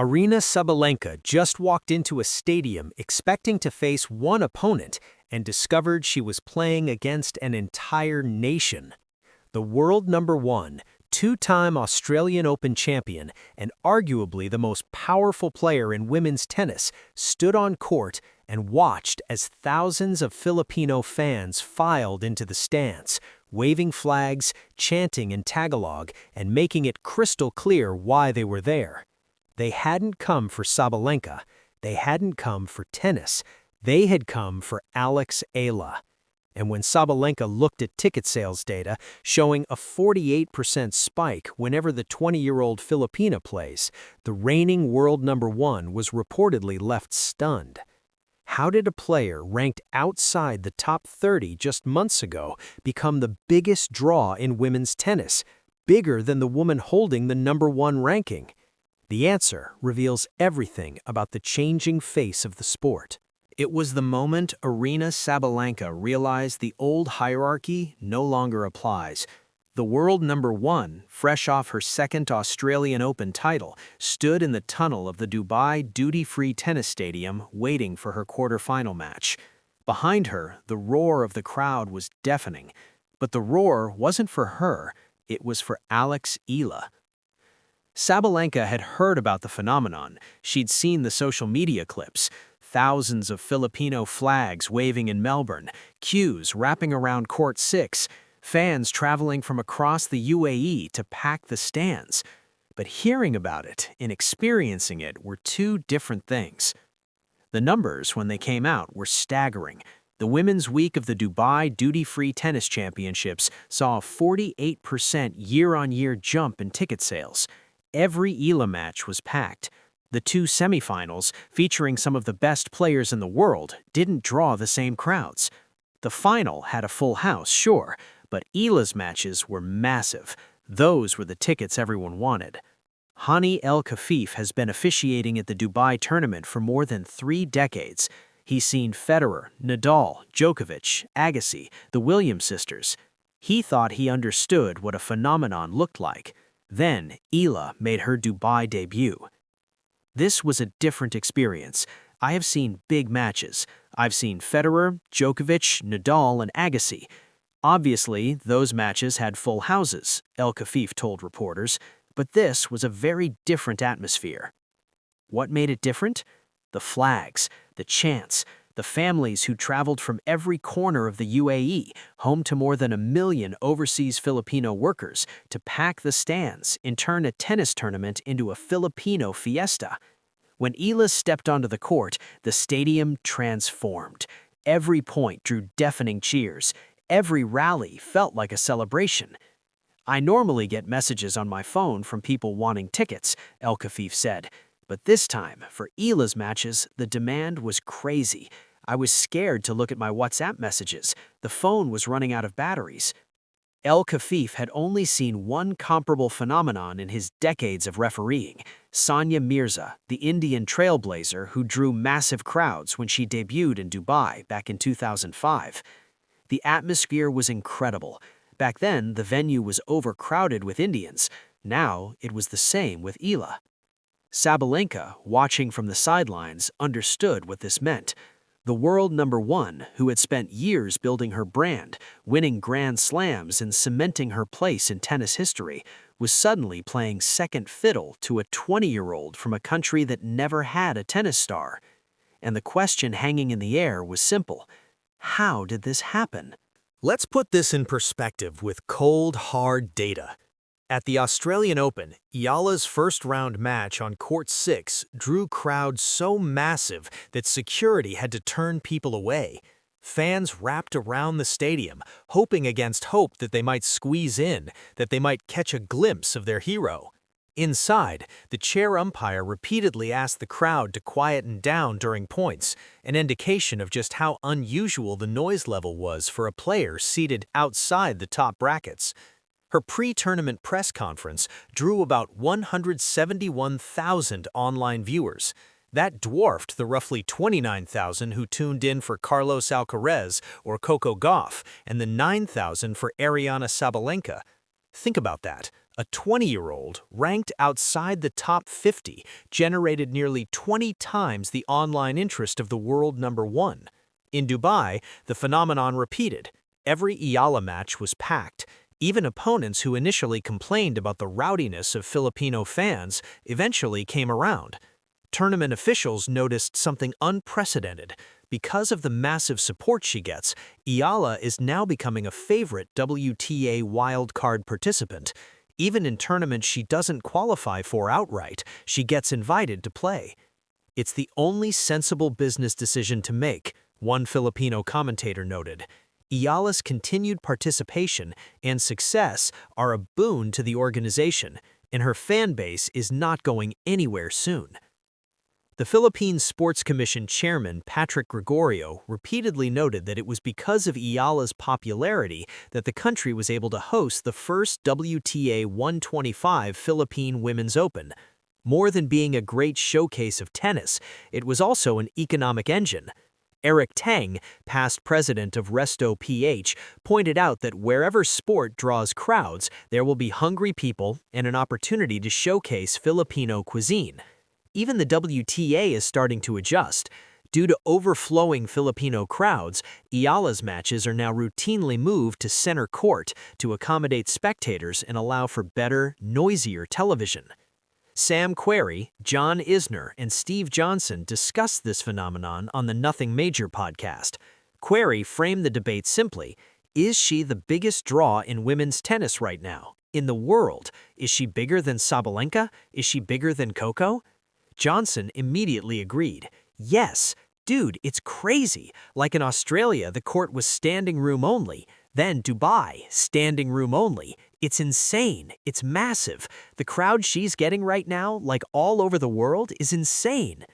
Aryna Sabalenka just walked into a stadium expecting to face one opponent and discovered she was playing against an entire nation. The world number one, two-time Australian Open champion, and arguably the most powerful player in women's tennis, stood on court and watched as thousands of Filipino fans filed into the stands, waving flags, chanting in Tagalog, and making it crystal clear why they were there. They hadn't come for Sabalenka. They hadn't come for tennis. They had come for Alex Eala. And when Sabalenka looked at ticket sales data showing a 48% spike whenever the 20-year-old Filipina plays, the reigning world number one was reportedly left stunned. How did a player ranked outside the top 30 just months ago become the biggest draw in women's tennis, bigger than the woman holding the number one ranking? The answer reveals everything about the changing face of the sport. It was the moment Aryna Sabalenka realized the old hierarchy no longer applies. The world number one, fresh off her second Australian Open title, stood in the tunnel of the Dubai duty-free tennis stadium waiting for her quarterfinal match. Behind her, the roar of the crowd was deafening. But the roar wasn't for her, it was for Alex Eala. Sabalenka had heard about the phenomenon. She'd seen the social media clips. Thousands of Filipino flags waving in Melbourne, queues wrapping around Court 6, fans traveling from across the UAE to pack the stands. But hearing about it and experiencing it were two different things. The numbers, when they came out, were staggering. The Women's Week of the Dubai Duty-Free Tennis Championships saw a 48% year-on-year jump in ticket sales. Every Eala match was packed. The two semifinals, featuring some of the best players in the world, didn't draw the same crowds. The final had a full house, sure, but Eala's matches were massive. Those were the tickets everyone wanted. Hani El Kafif has been officiating at the Dubai tournament for more than 3 decades. He's seen Federer, Nadal, Djokovic, Agassi, the Williams sisters. He thought he understood what a phenomenon looked like. Then, Eala made her Dubai debut. This was a different experience. I have seen big matches. I've seen Federer, Djokovic, Nadal, and Agassi. Obviously, those matches had full houses, El Kafif told reporters, but this was a very different atmosphere. What made it different? The flags, the chants, the families who traveled from every corner of the UAE, home to more than 1 million overseas Filipino workers, to pack the stands and turn a tennis tournament into a Filipino fiesta. When Eala stepped onto the court, the stadium transformed. Every point drew deafening cheers. Every rally felt like a celebration. I normally get messages on my phone from people wanting tickets, El Kafif said. But this time, for Eala's matches, the demand was crazy. I was scared to look at my WhatsApp messages. The phone was running out of batteries. El Kafif had only seen one comparable phenomenon in his decades of refereeing: Sania Mirza, the Indian trailblazer who drew massive crowds when she debuted in Dubai back in 2005. The atmosphere was incredible. Back then, the venue was overcrowded with Indians. Now, it was the same with Eala. Sabalenka, watching from the sidelines, understood what this meant. The world number one, who had spent years building her brand, winning Grand Slams and cementing her place in tennis history, was suddenly playing second fiddle to a 20-year-old from a country that never had a tennis star. And the question hanging in the air was simple: how did this happen? Let's put this in perspective with cold, hard data. At the Australian Open, Eala's first-round match on Court 6 drew crowds so massive that security had to turn people away. Fans wrapped around the stadium, hoping against hope that they might squeeze in, that they might catch a glimpse of their hero. Inside, the chair umpire repeatedly asked the crowd to quieten down during points, an indication of just how unusual the noise level was for a player seated outside the top brackets. Her pre-tournament press conference drew about 171,000 online viewers. That dwarfed the roughly 29,000 who tuned in for Carlos Alcaraz or Coco Gauff and the 9,000 for Aryna Sabalenka. Think about that. A 20-year-old ranked outside the top 50 generated nearly 20 times the online interest of the world number one. In Dubai, the phenomenon repeated. Every Eala match was packed. Even opponents who initially complained about the rowdiness of Filipino fans eventually came around. Tournament officials noticed something unprecedented. Because of the massive support she gets, Eala is now becoming a favorite WTA wildcard participant. Even in tournaments she doesn't qualify for outright, she gets invited to play. It's the only sensible business decision to make, one Filipino commentator noted. Eala's continued participation and success are a boon to the organization, and her fan base is not going anywhere soon. The Philippine Sports Commission chairman Patrick Gregorio repeatedly noted that it was because of Eala's popularity that the country was able to host the first WTA 125 Philippine Women's Open. More than being a great showcase of tennis, it was also an economic engine. Eric Tang, past president of Resto PH, pointed out that wherever sport draws crowds, there will be hungry people and an opportunity to showcase Filipino cuisine. Even the WTA is starting to adjust. Due to overflowing Filipino crowds, Eala's matches are now routinely moved to center court to accommodate spectators and allow for better, noisier television. Sam Querrey, John Isner, and Steve Johnson discussed this phenomenon on the Nothing Major podcast. Querrey framed the debate simply: is she the biggest draw in women's tennis right now? In the world? Is she bigger than Sabalenka? Is she bigger than Coco? Johnson immediately agreed. Yes, dude, it's crazy. Like in Australia, the court was standing room only. Then Dubai, standing room only. It's insane. It's massive. The crowd she's getting right now, like all over the world, is insane.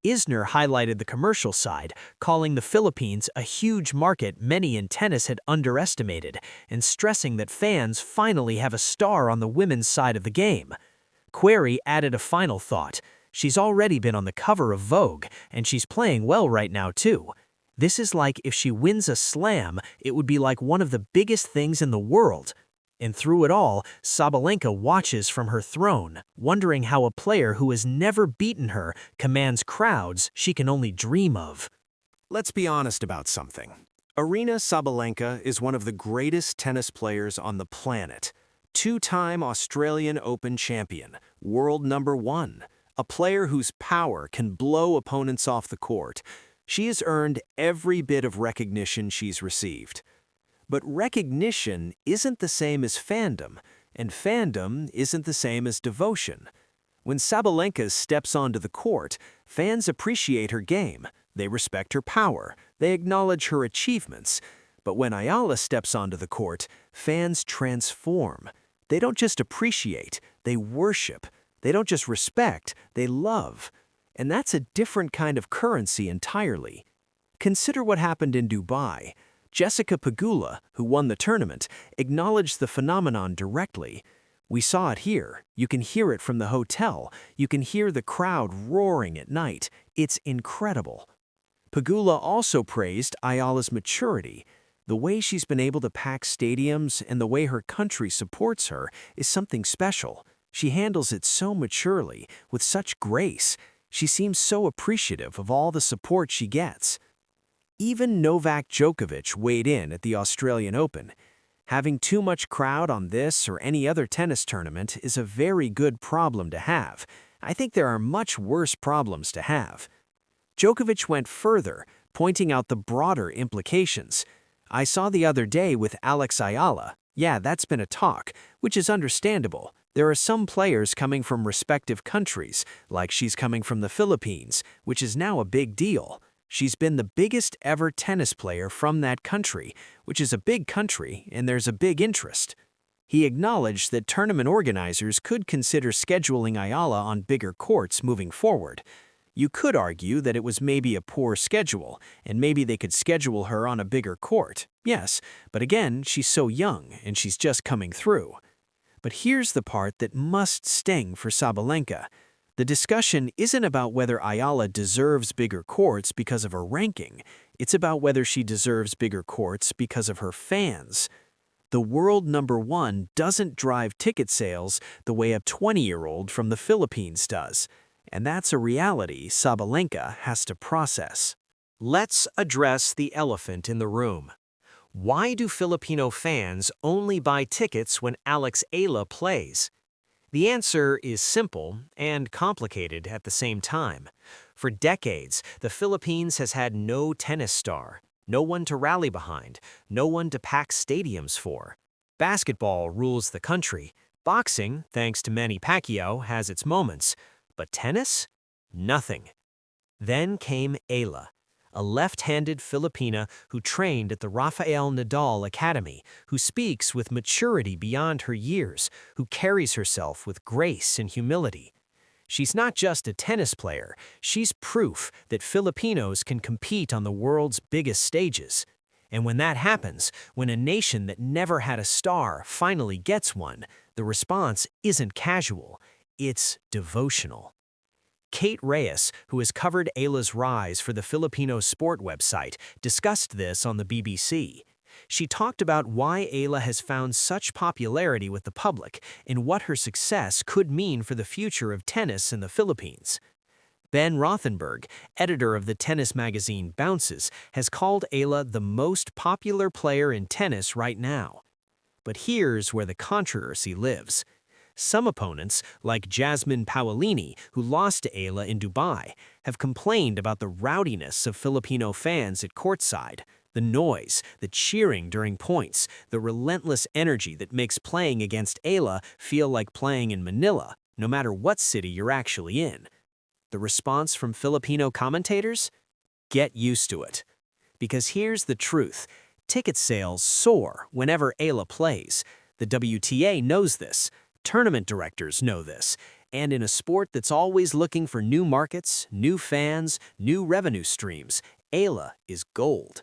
Isner highlighted the commercial side, calling the Philippines a huge market many in tennis had underestimated, and stressing that fans finally have a star on the women's side of the game. Querrey added a final thought. She's already been on the cover of Vogue, and she's playing well right now too. This is like if she wins a slam, it would be like one of the biggest things in the world. And through it all, Sabalenka watches from her throne, wondering how a player who has never beaten her commands crowds she can only dream of. Let's be honest about something. Aryna Sabalenka is one of the greatest tennis players on the planet. Two-time Australian Open champion, world number one. A player whose power can blow opponents off the court. She has earned every bit of recognition she's received. But recognition isn't the same as fandom, and fandom isn't the same as devotion. When Sabalenka steps onto the court, fans appreciate her game, they respect her power, they acknowledge her achievements. But when Eala steps onto the court, fans transform. They don't just appreciate, they worship. They don't just respect, they love. And that's a different kind of currency entirely. Consider what happened in Dubai. Jessica Pegula, who won the tournament, acknowledged the phenomenon directly. We saw it here. You can hear it from the hotel. You can hear the crowd roaring at night. It's incredible. Pegula also praised Eala's maturity. The way she's been able to pack stadiums and the way her country supports her is something special. She handles it so maturely, with such grace. She seems so appreciative of all the support she gets. Even Novak Djokovic weighed in at the Australian Open. Having too much crowd on this or any other tennis tournament is a very good problem to have. I think there are much worse problems to have. Djokovic went further, pointing out the broader implications. I saw the other day with Alex Eala. Yeah, that's been a talk, which is understandable. There are some players coming from respective countries, like she's coming from the Philippines, which is now a big deal. She's been the biggest ever tennis player from that country, which is a big country, and there's a big interest. He acknowledged that tournament organizers could consider scheduling Eala on bigger courts moving forward. You could argue that it was maybe a poor schedule, and maybe they could schedule her on a bigger court. Yes, but again, she's so young, and she's just coming through. But here's the part that must sting for Sabalenka. The discussion isn't about whether Eala deserves bigger courts because of her ranking. It's about whether she deserves bigger courts because of her fans. The world number one doesn't drive ticket sales the way a 20-year-old from the Philippines does, and that's a reality Sabalenka has to process. Let's address the elephant in the room. Why do Filipino fans only buy tickets when Alex Eala plays? The answer is simple and complicated at the same time. For decades, the Philippines has had no tennis star, no one to rally behind, no one to pack stadiums for. Basketball rules the country. Boxing, thanks to Manny Pacquiao, has its moments. But tennis? Nothing. Then came Eala, a left-handed Filipina who trained at the Rafael Nadal Academy, who speaks with maturity beyond her years, who carries herself with grace and humility. She's not just a tennis player, she's proof that Filipinos can compete on the world's biggest stages. And when that happens, when a nation that never had a star finally gets one, the response isn't casual, it's devotional. Kate Reyes, who has covered Eala's rise for the Filipino sport website, discussed this on the BBC. She talked about why Eala has found such popularity with the public and what her success could mean for the future of tennis in the Philippines. Ben Rothenberg, editor of the tennis magazine Bounces, has called Eala the most popular player in tennis right now. But here's where the controversy lives. Some opponents, like Jasmine Paolini, who lost to Eala in Dubai, have complained about the rowdiness of Filipino fans at courtside, the noise, the cheering during points, the relentless energy that makes playing against Eala feel like playing in Manila, no matter what city you're actually in. The response from Filipino commentators? Get used to it. Because here's the truth. Ticket sales soar whenever Eala plays. The WTA knows this. Tournament directors know this. And in a sport that's always looking for new markets, new fans, new revenue streams, Eala is gold.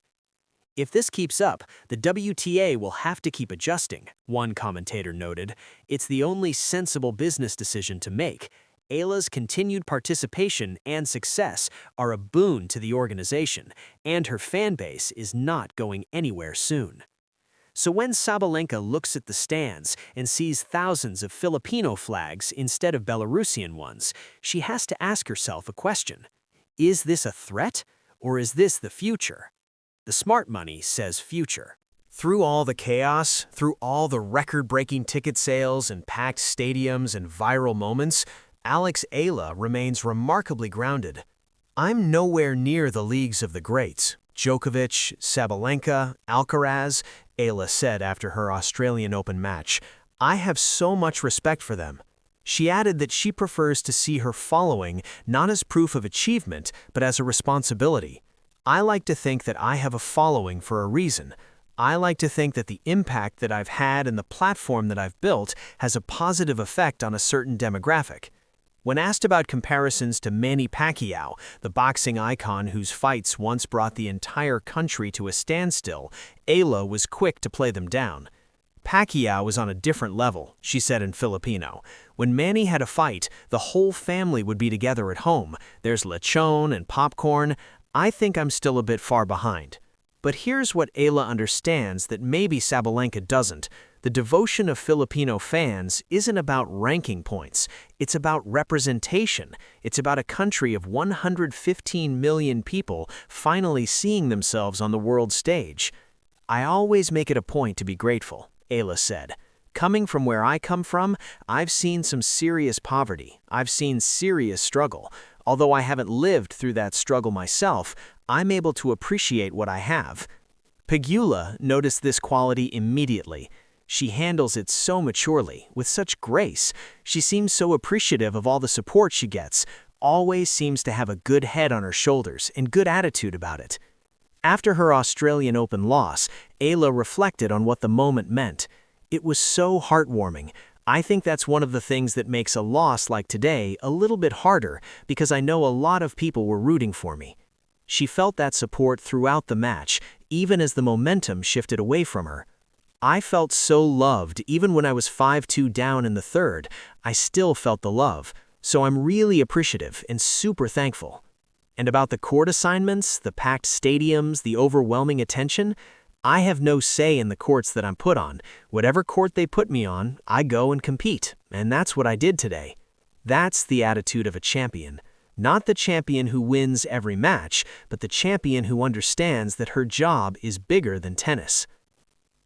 If this keeps up, the WTA will have to keep adjusting, one commentator noted. It's the only sensible business decision to make. Eala's continued participation and success are a boon to the organization, and her fan base is not going anywhere soon. So when Sabalenka looks at the stands and sees thousands of Filipino flags instead of Belarusian ones, she has to ask herself a question. Is this a threat, or is this the future? The smart money says future. Through all the chaos, through all the record-breaking ticket sales and packed stadiums and viral moments, Alex Eala remains remarkably grounded. I'm nowhere near the leagues of the greats. Djokovic, Sabalenka, Alcaraz, Eala said after her Australian Open match. I have so much respect for them. She added that she prefers to see her following not as proof of achievement, but as a responsibility. I like to think that I have a following for a reason. I like to think that the impact that I've had and the platform that I've built has a positive effect on a certain demographic. When asked about comparisons to Manny Pacquiao, the boxing icon whose fights once brought the entire country to a standstill, Eala was quick to play them down. Pacquiao was on a different level, she said in Filipino. When Manny had a fight, the whole family would be together at home. There's lechon and popcorn. I think I'm still a bit far behind. But here's what Eala understands that maybe Sabalenka doesn't. The devotion of Filipino fans isn't about ranking points. It's about representation. It's about a country of 115 million people finally seeing themselves on the world stage. I always make it a point to be grateful, Eala said. Coming from where I come from, I've seen some serious poverty. I've seen serious struggle. Although I haven't lived through that struggle myself, I'm able to appreciate what I have. Pegula noticed this quality immediately. She handles it so maturely, with such grace. She seems so appreciative of all the support she gets, always seems to have a good head on her shoulders and good attitude about it. After her Australian Open loss, Eala reflected on what the moment meant. It was so heartwarming. I think that's one of the things that makes a loss like today a little bit harder because I know a lot of people were rooting for me. She felt that support throughout the match, even as the momentum shifted away from her. I felt so loved even when I was 5-2 down in the third. I still felt the love, so I'm really appreciative and super thankful. And about the court assignments, the packed stadiums, the overwhelming attention, I have no say in the courts that I'm put on. Whatever court they put me on, I go and compete, and that's what I did today. That's the attitude of a champion. Not the champion who wins every match, but the champion who understands that her job is bigger than tennis.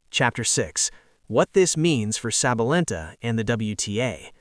Chapter 6. What this means for Sabalenka and the WTA.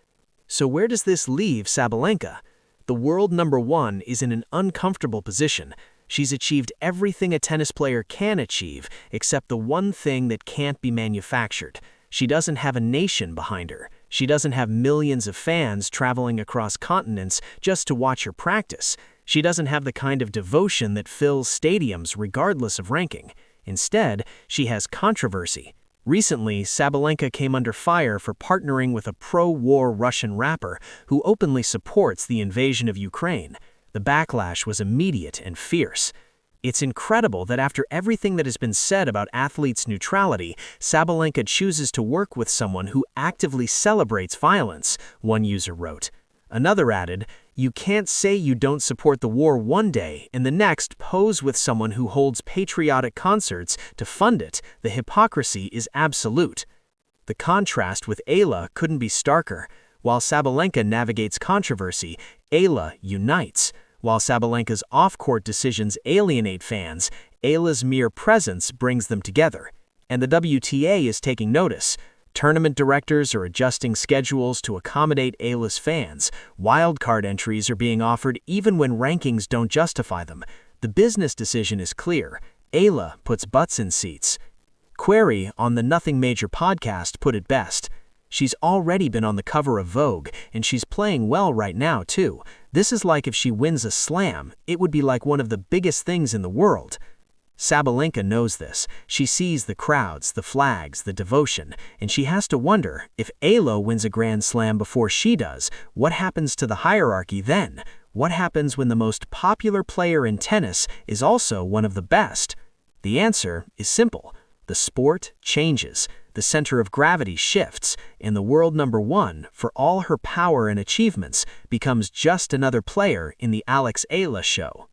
So where does this leave Sabalenka? The world number one is in an uncomfortable position. She's achieved everything a tennis player can achieve, except the one thing that can't be manufactured. She doesn't have a nation behind her. She doesn't have millions of fans traveling across continents just to watch her practice. She doesn't have the kind of devotion that fills stadiums regardless of ranking. Instead, she has controversy. Recently, Sabalenka came under fire for partnering with a pro-war Russian rapper who openly supports the invasion of Ukraine. The backlash was immediate and fierce. It's incredible that after everything that has been said about athletes' neutrality, Sabalenka chooses to work with someone who actively celebrates violence, one user wrote. Another added, "You can't say you don't support the war one day and the next pose with someone who holds patriotic concerts to fund it. The hypocrisy is absolute." The contrast with Eala couldn't be starker. While Sabalenka navigates controversy, Eala unites. While Sabalenka's off-court decisions alienate fans, Eala's mere presence brings them together. And the WTA is taking notice. Tournament directors are adjusting schedules to accommodate Eala's fans. Wildcard entries are being offered even when rankings don't justify them. The business decision is clear. Eala puts butts in seats. Query on the Nothing Major podcast put it best. She's already been on the cover of Vogue, and she's playing well right now, too. This is like if she wins a slam, it would be like one of the biggest things in the world. Sabalenka knows this. She sees the crowds, the flags, the devotion, and she has to wonder, if Eala wins a Grand Slam before she does, what happens to the hierarchy then? What happens when the most popular player in tennis is also one of the best? The answer is simple. The sport changes. The center of gravity shifts, and the world number one, for all her power and achievements, becomes just another player in the Alex Eala show.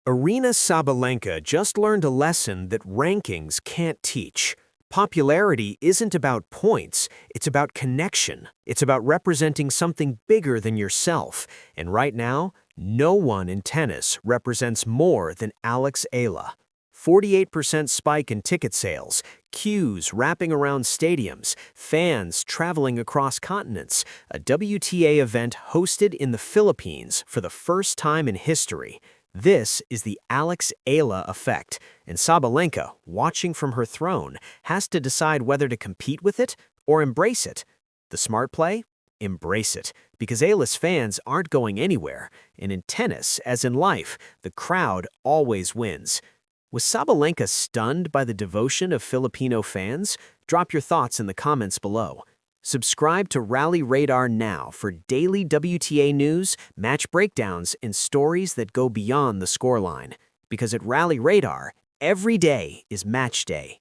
Aryna Sabalenka just learned a lesson that rankings can't teach. Popularity isn't about points, it's about connection. It's about representing something bigger than yourself. And right now, no one in tennis represents more than Alex Eala. 48% spike in ticket sales, queues wrapping around stadiums, fans traveling across continents, a WTA event hosted in the Philippines for the first time in history. This is the Alex Eala effect, and Sabalenka, watching from her throne, has to decide whether to compete with it or embrace it. The smart play? Embrace it, because Eala's fans aren't going anywhere, and in tennis, as in life, the crowd always wins. Was Sabalenka stunned by the devotion of Filipino fans? Drop your thoughts in the comments below. Subscribe to Rally Radar now for daily WTA news, match breakdowns, and stories that go beyond the scoreline. Because at Rally Radar, every day is match day.